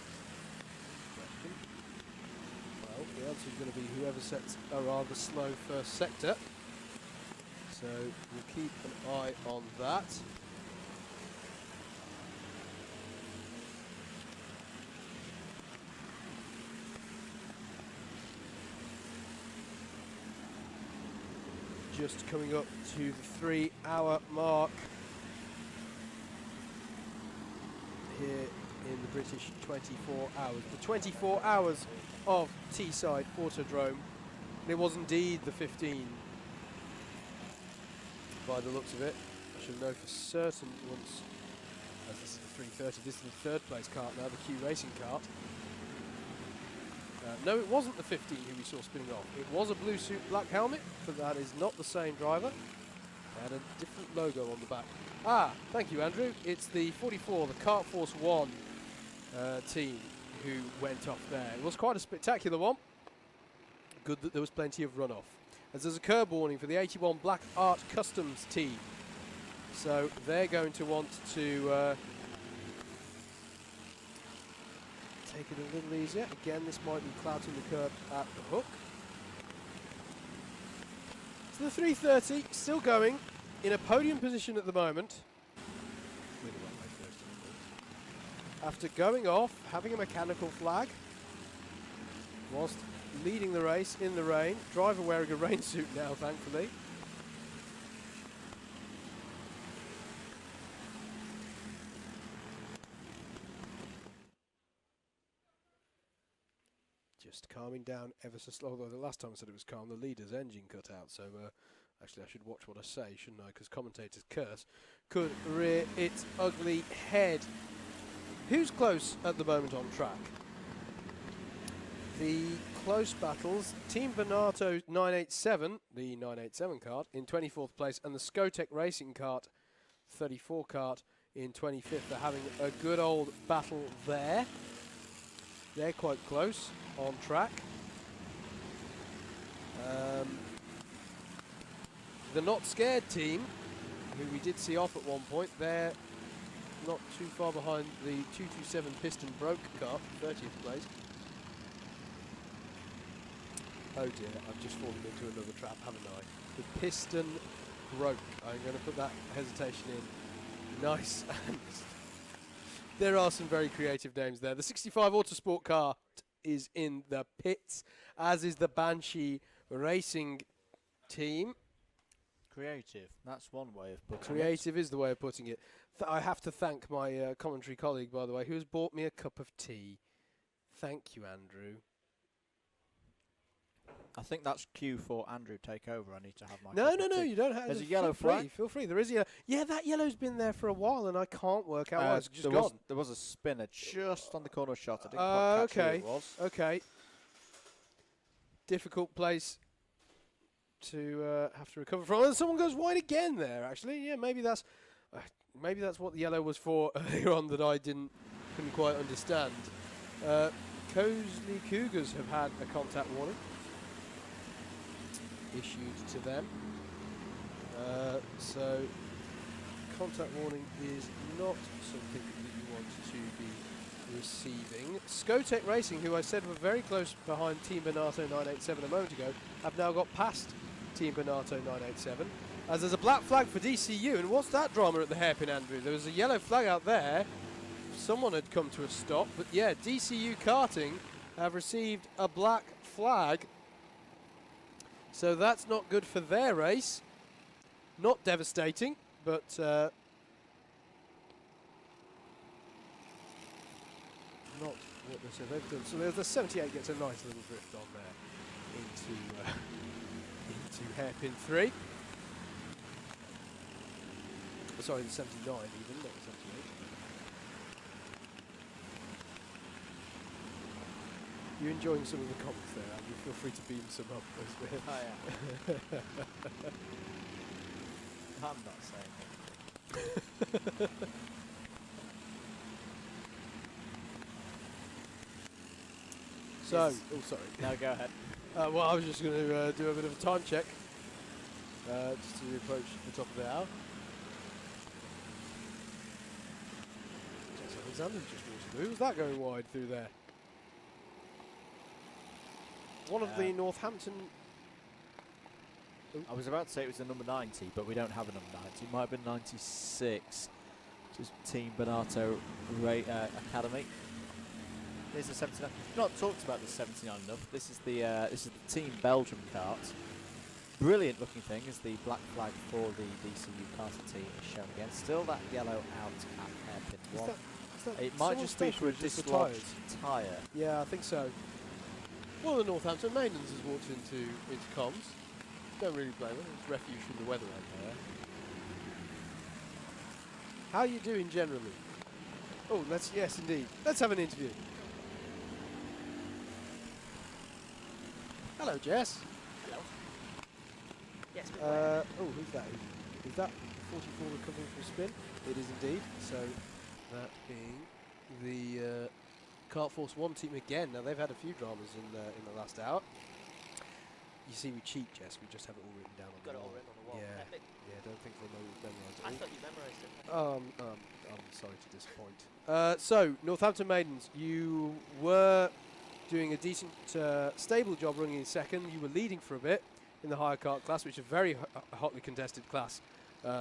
Question. Well, the answer is going to be whoever sets a rather slow first sector. So, we'll keep an eye on that. just coming up to the 3-hour mark here in the British 24 hours. The 24 hours of Teesside Autodrome. And it was indeed the 15 by the looks of it. I should know for certain once, as this is the 330, this is the third place kart now, the Q Racing kart. No, it wasn't the 15 who we saw spinning off. It was a blue suit, black helmet, but that is not the same driver. It had a different logo on the back. Ah, thank you, Andrew. It's the 44, the Kart Force 1 team who went off there. It was quite a spectacular one. Good that there was plenty of runoff. As there's a curb warning for the 81 Black Art Customs team. So they're going to want to take it a little easier. Again, this might be clouting the curb at the hook. So the 330 still going in a podium position at the moment. After going off, having a mechanical flag, whilst leading the race in the rain. Driver wearing a rain suit now, thankfully. Just calming down ever so slowly. Although the last time I said it was calm, the leader's engine cut out. So actually I should watch what I say, shouldn't I? Because commentators curse. Could rear its ugly head. Who's close at the moment on track? The close battles, Team Bernardo 987, the 987 kart, in 24th place, and the Skotec Racing kart, 34 kart, in 25th. They're having a good old battle there. They're quite close on track. The Not Scared team, who we did see off at one point, they're not too far behind the 227 Piston Broke kart, 30th place. Oh dear, I've just fallen into another trap, haven't I? The Piston Broke. I'm going to put that hesitation in. Nice. There are some very creative names there. The 65 Autosport kart is in the pits, as is the Banshee Racing team. Creative. That's one way of putting it. Creative is the way of putting it. I have to thank my commentary colleague, by the way, who has bought me a cup of tea. Thank you, Andrew. I think that's cue for Andrew take over. I need to have my No, you don't have. There's a yellow flag. Feel free. There is a yellow. Yeah, that yellow's been there for a while, and I can't work out why it's just gone. There was a spinner just on the corner shot. I didn't quite catch who it was. Okay. Difficult place to have to recover from. And someone goes wide again there. Actually, yeah, maybe that's what the yellow was for earlier on that I couldn't quite understand. Cosley Cougars have had a contact warning issued to them. So contact warning is not something that you want to be receiving. Skotec Racing, who I said were very close behind Team Bernardo 987 a moment ago, have now got past Team Bernardo 987. As there's a black flag for DCU, and what's that drama at the hairpin, Andrew? There was a yellow flag out there. Someone had come to a stop, but yeah, DCU Karting have received a black flag. So that's not good for their race. Not devastating, but not what they said they've done. So there's the 78 gets a nice little drift on there into hairpin 3. Sorry, the 79 even, not the 78. You're enjoying some of the comments there, Andrew. Feel free to beam some up as well. I am. I'm not saying that. So, oh sorry. No, go ahead. Well, I was just going to do a bit of a time check just to approach the top of the hour. Alexander just walked through. Who was that going wide through there? One of the Northampton. I was about to say it was the number 90, but we don't have a number 90. It might have been 96. Just Team Bernardo Academy. Here's the 79. We've not talked about the 79 enough. This is the Team Belgium kart. brilliant looking thing is the black flag for the DCU Karting team is shown again. Still that yellow out at hairpin Is one. that It might someone's just be for a station, just the dislodged tyre. Yeah, I think so. One of the Northampton Maidens has walked into comms. Don't really blame her. It's refuge from the weather out there. How are you doing generally? Oh, yes, indeed. Let's have an interview. Hello, Jess. Hello. Yes, Oh, who's that? Is that 44 recovering from spin? It is indeed. So that being the Kart Force 1 team again. Now they've had a few dramas in the last hour. You see, we cheat, Jess. We just have it all written down on the got it wall. all written on the wall. Yeah. Epic. Yeah, don't think for a moment we've memorised it I all. thought you memorised it. I'm sorry to disappoint. So, Northampton Maidens, you were doing a decent, stable job running in second. You were leading for a bit in the higher kart class, which is a very hotly contested class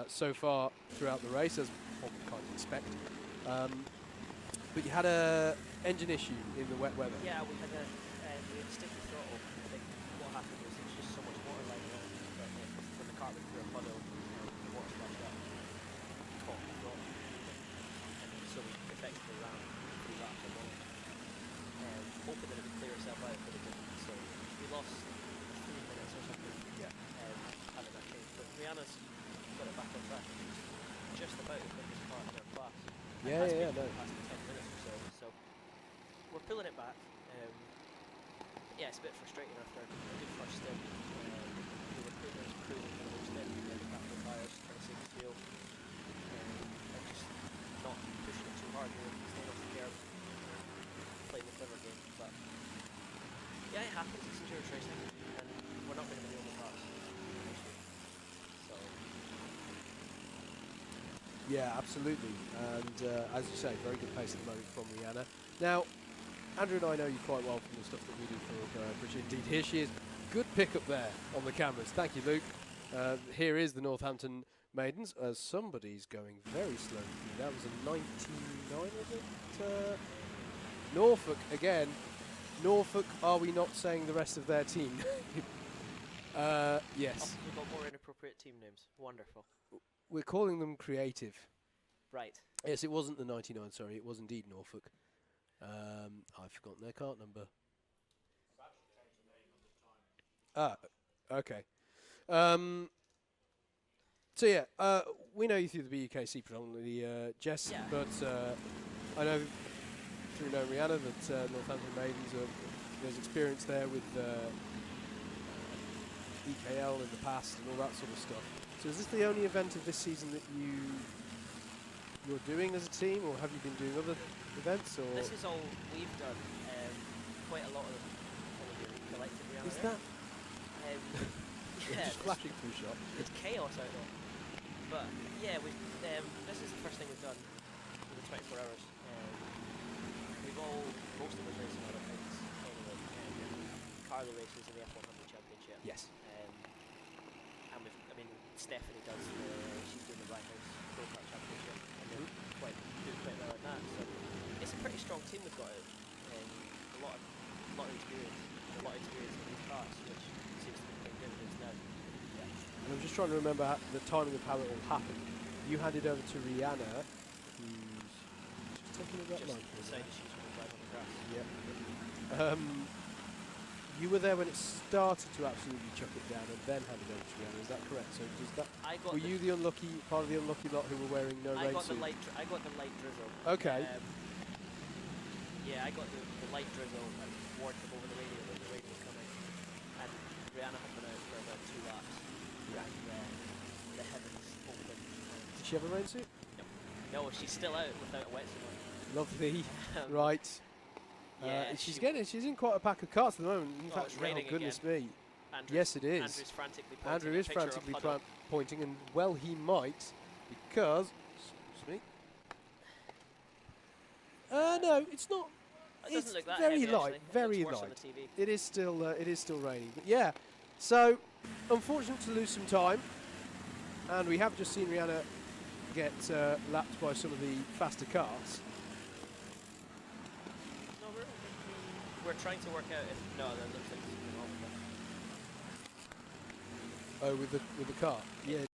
so far throughout the race, as one would kind of expect. But you had a engine issue in the wet weather. Yeah, we had a sticky throttle. I think what happened was there was just so much water lying around that when the cart went through a puddle, the water splashed up, caught the throttle, and so we effectively ran 3 laps of water. Hoping that it would clear itself out, but it didn't. So we lost 3 minutes or something. Yeah. Having that change, but Rihanna's got it back on track. Just about the quickest car in their class. Yeah, Has yeah, been no. for the past 10 minutes or so. So we're pulling it back. Yeah, it's a bit frustrating after a good first stint. We were pretty much cruising for the whole stint, getting back to the tyres, trying to save the fuel, and just not pushing it too hard. We were staying off the curb, playing the clever game. But yeah, it happens. It's endurance racing, and we're not going to be the only cars. So Yeah, absolutely. And as you say, very good pace at the moment from Rihanna. Now, Andrew and I know you quite well from the stuff that we do for British Indeed. Here she is. Good pickup there on the cameras. Thank you, Luke. Here is the Northampton Maidens. Somebody's going very slowly through. That was a 99, was it? Norfolk again. Norfolk, are we not saying the rest of their team? Yes. we've got more inappropriate team names. Wonderful. We're calling them creative. Right. Yes, it wasn't the 99, sorry. It was indeed Norfolk. I've forgotten their cart number. Ah, okay. So yeah, we know you through the BUKC predominantly, Jess, Yeah. but I know through knowing Rihanna that Northampton Maidens there's experience there with EKL in the past and all that sort of stuff. So is this the only event of this season that you're doing as a team, or have you been doing other events? Or This is all we've done. Quite a lot of collective reality. is that Yeah, just flashing through shot? it's chaos out there. But yeah, this is the first thing we've done in the 24 hours. We've most of us racing other things anyway. Carly races in the F100 Championship. Yes. And Stephanie does she's doing the Right House Pro Kart Championship, and they're doing quite well at that. So it's a pretty strong team we've got out. A lot of experience, in these cars, which seems to be paying dividends now. And I'm just trying to remember the timing of how it all happened. You handed over to Rihanna, who's just taking a red Just line. decided she's going to drive on the grass. Yeah. You were there when it started to absolutely chuck it down, and then handed over to Rihanna. Is that correct? So does that? Were you the unlucky part of the unlucky lot who were wearing no I rain got suit? I got the light drizzle. Okay. Yeah, I got the light drizzle and warned them over the radio that the rain was coming. And Rihanna had been out for about 2 laps. Yeah. And the heavens opened. Did she have a rain suit? No, she's still out without a wetsuit on. Lovely. Um, Right. Yeah, she's in quite a pack of carts at the moment. In fact, it's raining goodness again. me. Andrew's, Yes, it is. Andrew's frantically pointing Andrew at a is picture of a frantically puddle. pointing, and well, he might, because. Excuse me. No, it's not. It It's doesn't look that very heavy, light, actually. very it looks worse light. on the TV. It is still raining. But yeah, so unfortunate to lose some time, and we have just seen Rihanna get lapped by some of the faster cars. No, we're trying to work out if... No, that looks like something wrong with Oh, with the cart. Yeah.